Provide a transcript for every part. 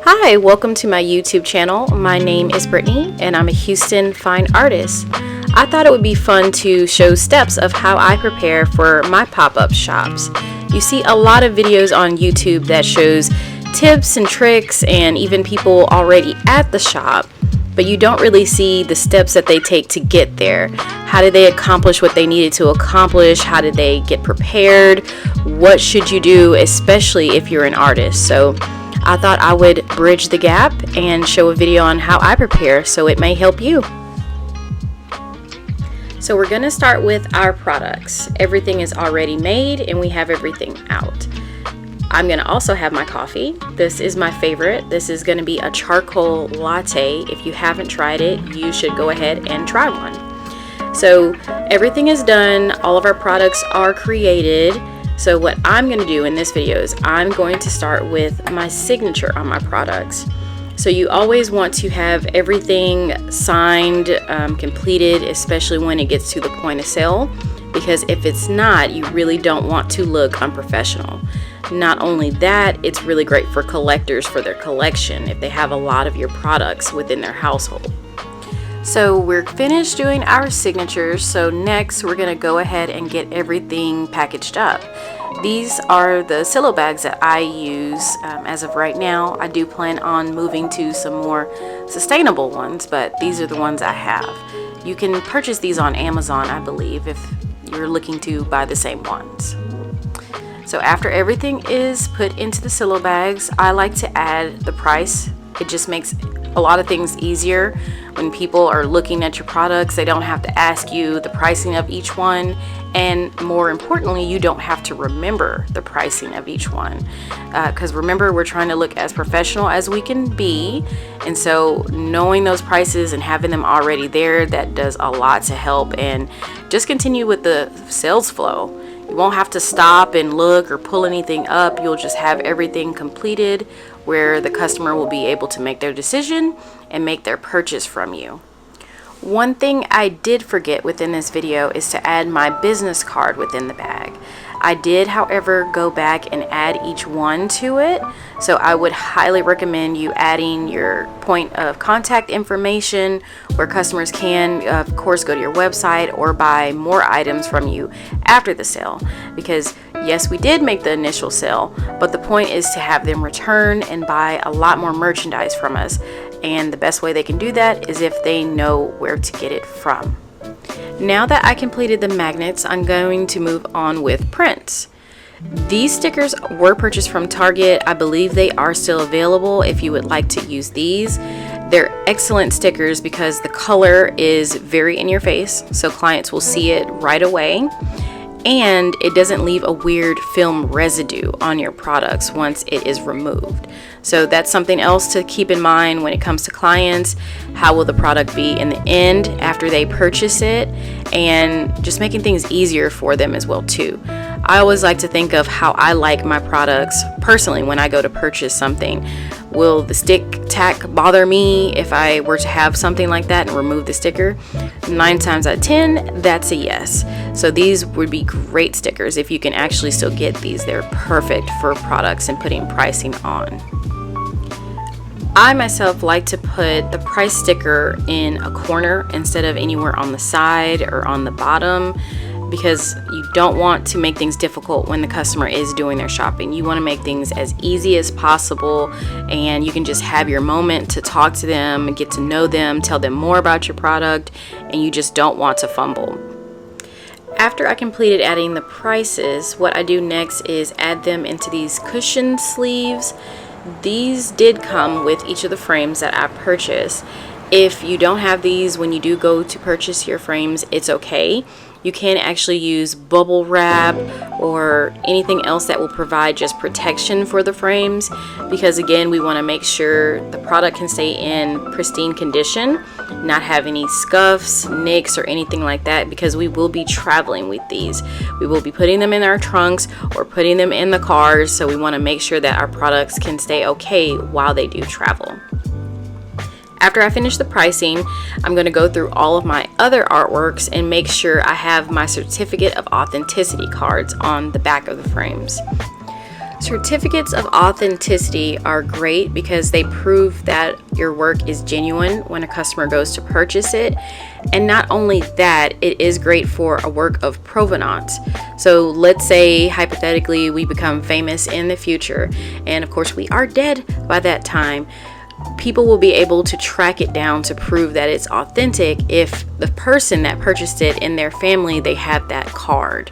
Hi, welcome to my YouTube channel. My name is Brittany and I'm a Houston fine artist. I thought it would be fun to show steps of how I prepare for my pop-up shops. You see a lot of videos on YouTube that shows tips and tricks and even people already at the shop, but you don't really see the steps that they take to get there. How did they accomplish what they needed to accomplish? How did they get prepared? What should you do, especially if you're an artist? So I thought I would bridge the gap and show a video on how I prepare so it may help you. So we're going to start with our products. Everything is already made and we have everything out. I'm going to also have my coffee. This is my favorite. This is going to be a charcoal latte. If you haven't tried it, you should go ahead and try one. So everything is done. All of our products are created. So what I'm going to do in this video is I'm going to start with my signature on my products. So you always want to have everything signed, completed, especially when it gets to the point of sale, because if it's not, you really don't want to look unprofessional. Not only that, it's really great for collectors for their collection if they have a lot of your products within their household. So we're finished doing our signatures, so next we're going to go ahead and get everything packaged up. These are the silo bags that I use as of right now. I do plan on moving to some more sustainable ones, but these are the ones I have. You can purchase these on Amazon, I believe, if you're looking to buy the same ones. So after everything is put into the silo bags, I like to add the price. It just makes a lot of things easier. When people are looking at your products, they don't have to ask you the pricing of each one, and more importantly, you don't have to remember the pricing of each one, because remember, we're trying to look as professional as we can be, and so knowing those prices and having them already there, that does a lot to help and just continue with the sales flow. You won't have to stop and look or pull anything up. You'll just have everything completed where the customer will be able to make their decision and make their purchase from you. One thing I did forget within this video is to add my business card within the bag. I did, however, go back and add each one to it. So I would highly recommend you adding your point of contact information where customers can, of course, go to your website or buy more items from you after the sale. Because yes, we did make the initial sale, but the point is to have them return and buy a lot more merchandise from us. And the best way they can do that is if they know where to get it from. Now that I completed the magnets, I'm going to move on with prints. These stickers were purchased from Target. I believe they are still available if you would like to use these. They're excellent stickers because the color is very in your face, so clients will see it right away. And it doesn't leave a weird film residue on your products once it is removed. So that's something else to keep in mind when it comes to clients. How will the product be in the end after they purchase it? And just making things easier for them as well too. I always like to think of how I like my products personally when I go to purchase something. Will the stick tack bother me if I were to have something like that and remove the sticker? 9 times out of 10, that's a yes. So these would be great stickers if you can actually still get these. They're perfect for products and putting pricing on. I myself like to put the price sticker in a corner instead of anywhere on the side or on the bottom, because you don't want to make things difficult when the customer is doing their shopping. You want to make things as easy as possible, and you can just have your moment to talk to them and get to know them, tell them more about your product, and you just don't want to fumble. After I completed adding the prices, what I do next is add them into these cushion sleeves. These did come with each of the frames that I purchased. If you don't have these when you do go to purchase your frames, it's okay. You can actually use bubble wrap or anything else that will provide just protection for the frames, because again, we want to make sure the product can stay in pristine condition, not have any scuffs, nicks, or anything like that, because we will be traveling with these. We will be putting them in our trunks or putting them in the cars, so we want to make sure that our products can stay okay while they do travel. After I finish the pricing, I'm going to go through all of my other artworks and make sure I have my certificate of authenticity cards on the back of the frames. Certificates of authenticity are great because they prove that your work is genuine when a customer goes to purchase it. And not only that, it is great for a work of provenance. So let's say hypothetically we become famous in the future, and of course we are dead by that time. People will be able to track it down to prove that it's authentic if the person that purchased it in their family, they have that card.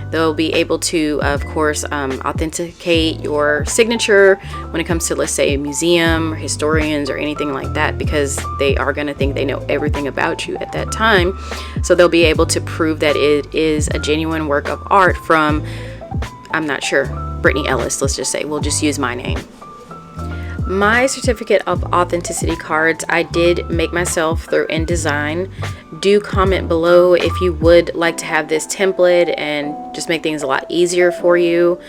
They'll be able to, of course, authenticate your signature when it comes to, let's say, a museum or historians or anything like that, because they are going to think they know everything about you at that time. So they'll be able to prove that it is a genuine work of art from, I'm not sure, Brittany Ellis, let's just say. We'll just use my name. My certificate of authenticity cards I did make myself through InDesign. Do comment below if you would like to have this template and just make things a lot easier for you.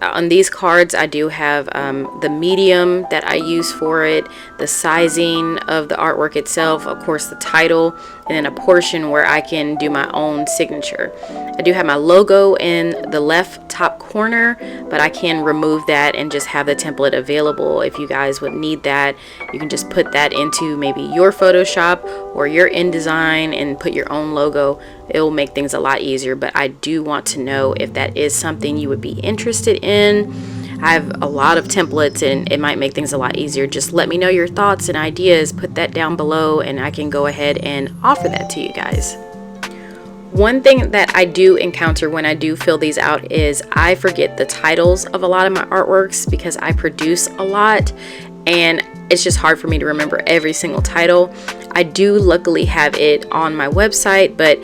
On these cards I do have the medium that I use for it, the sizing of the artwork itself, of course the title, and then a portion where I can do my own signature. I do have my logo in the left top corner, but I can remove that and just have the template available if you guys would need that. You can just put that into maybe your Photoshop or your InDesign and put your own logo. It will make things a lot easier, but I do want to know if that is something you would be interested in. I have a lot of templates and it might make things a lot easier. Just let me know your thoughts and ideas. Put that down below and I can go ahead and offer that to you guys. One thing that I do encounter when I do fill these out is I forget the titles of a lot of my artworks because I produce a lot and it's just hard for me to remember every single title. I do luckily have it on my website, but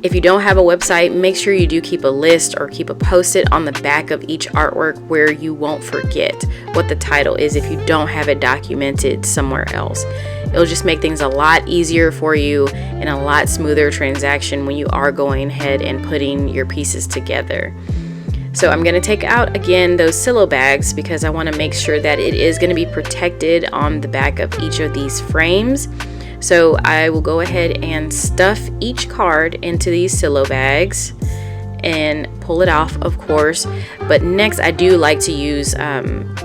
if you don't have a website, make sure you do keep a list or keep a post-it on the back of each artwork where you won't forget what the title is if you don't have it documented somewhere else. It'll just make things a lot easier for you and a lot smoother transaction when you are going ahead and putting your pieces together. So I'm going to take out again those silo bags because I want to make sure that it is going to be protected on the back of each of these frames. So I will go ahead and stuff each card into these silo bags and pull it off, of course. But next I do like to use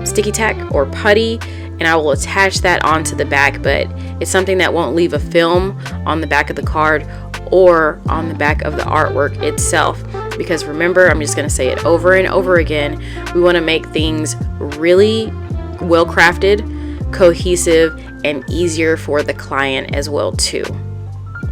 sticky tack or putty, and I will attach that onto the back, but it's something that won't leave a film on the back of the card or on the back of the artwork itself. Because remember, I'm just going to say it over and over again, we want to make things really well crafted, cohesive, and easier for the client as well too.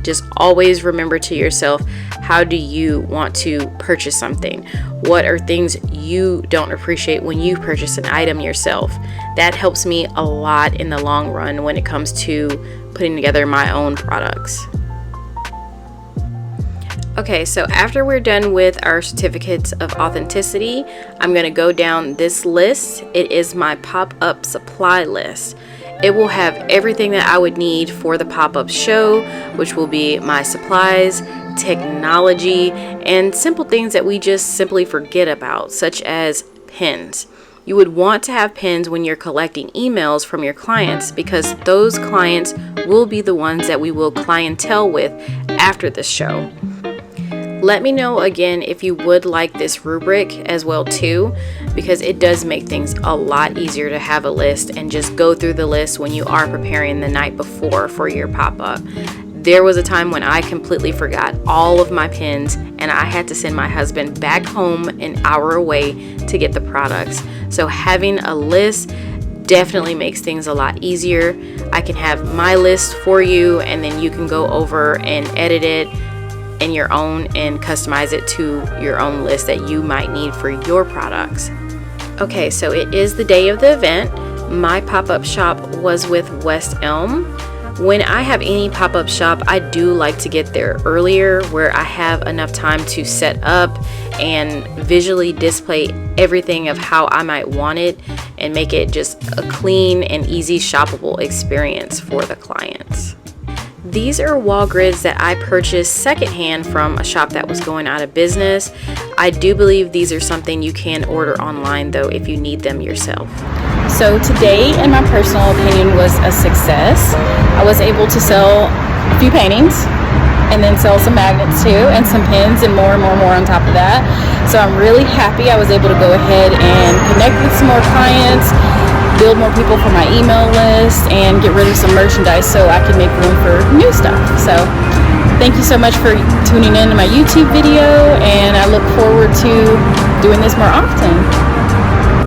Just always remember to yourself, how do you want to purchase something? What are things you don't appreciate when you purchase an item yourself? That helps me a lot in the long run when it comes to putting together my own products. Okay, so after we're done with our certificates of authenticity, I'm going to go down this list. It is my pop-up supply list. It will have everything that I would need for the pop-up show, which will be my supplies, technology, and simple things that we just simply forget about, such as pens. You would want to have pens when you're collecting emails from your clients because those clients will be the ones that we will clientele with after the show. Let me know again if you would like this rubric as well too, because it does make things a lot easier to have a list and just go through the list when you are preparing the night before for your pop-up. There was a time when I completely forgot all of my pens and I had to send my husband back home an hour away to get the products. So having a list definitely makes things a lot easier. I can have my list for you and then you can go over and edit it in your own and customize it to your own list that you might need for your products. Okay, so it is the day of the event. My pop-up shop was with West Elm. When I have any pop-up shop, I do like to get there earlier where I have enough time to set up and visually display everything of how I might want it and make it just a clean and easy shoppable experience for the clients. These are wall grids that I purchased secondhand from a shop that was going out of business. I do believe these are something you can order online though if you need them yourself. So today, in my personal opinion, was a success. I was able to sell a few paintings and then sell some magnets too, and some pins, and more on top of that. So I'm really happy I was able to go ahead and connect with some more clients, build more people for my email list, and get rid of some merchandise so I can make room for new stuff. So thank you so much for tuning in to my YouTube video, and I look forward to doing this more often.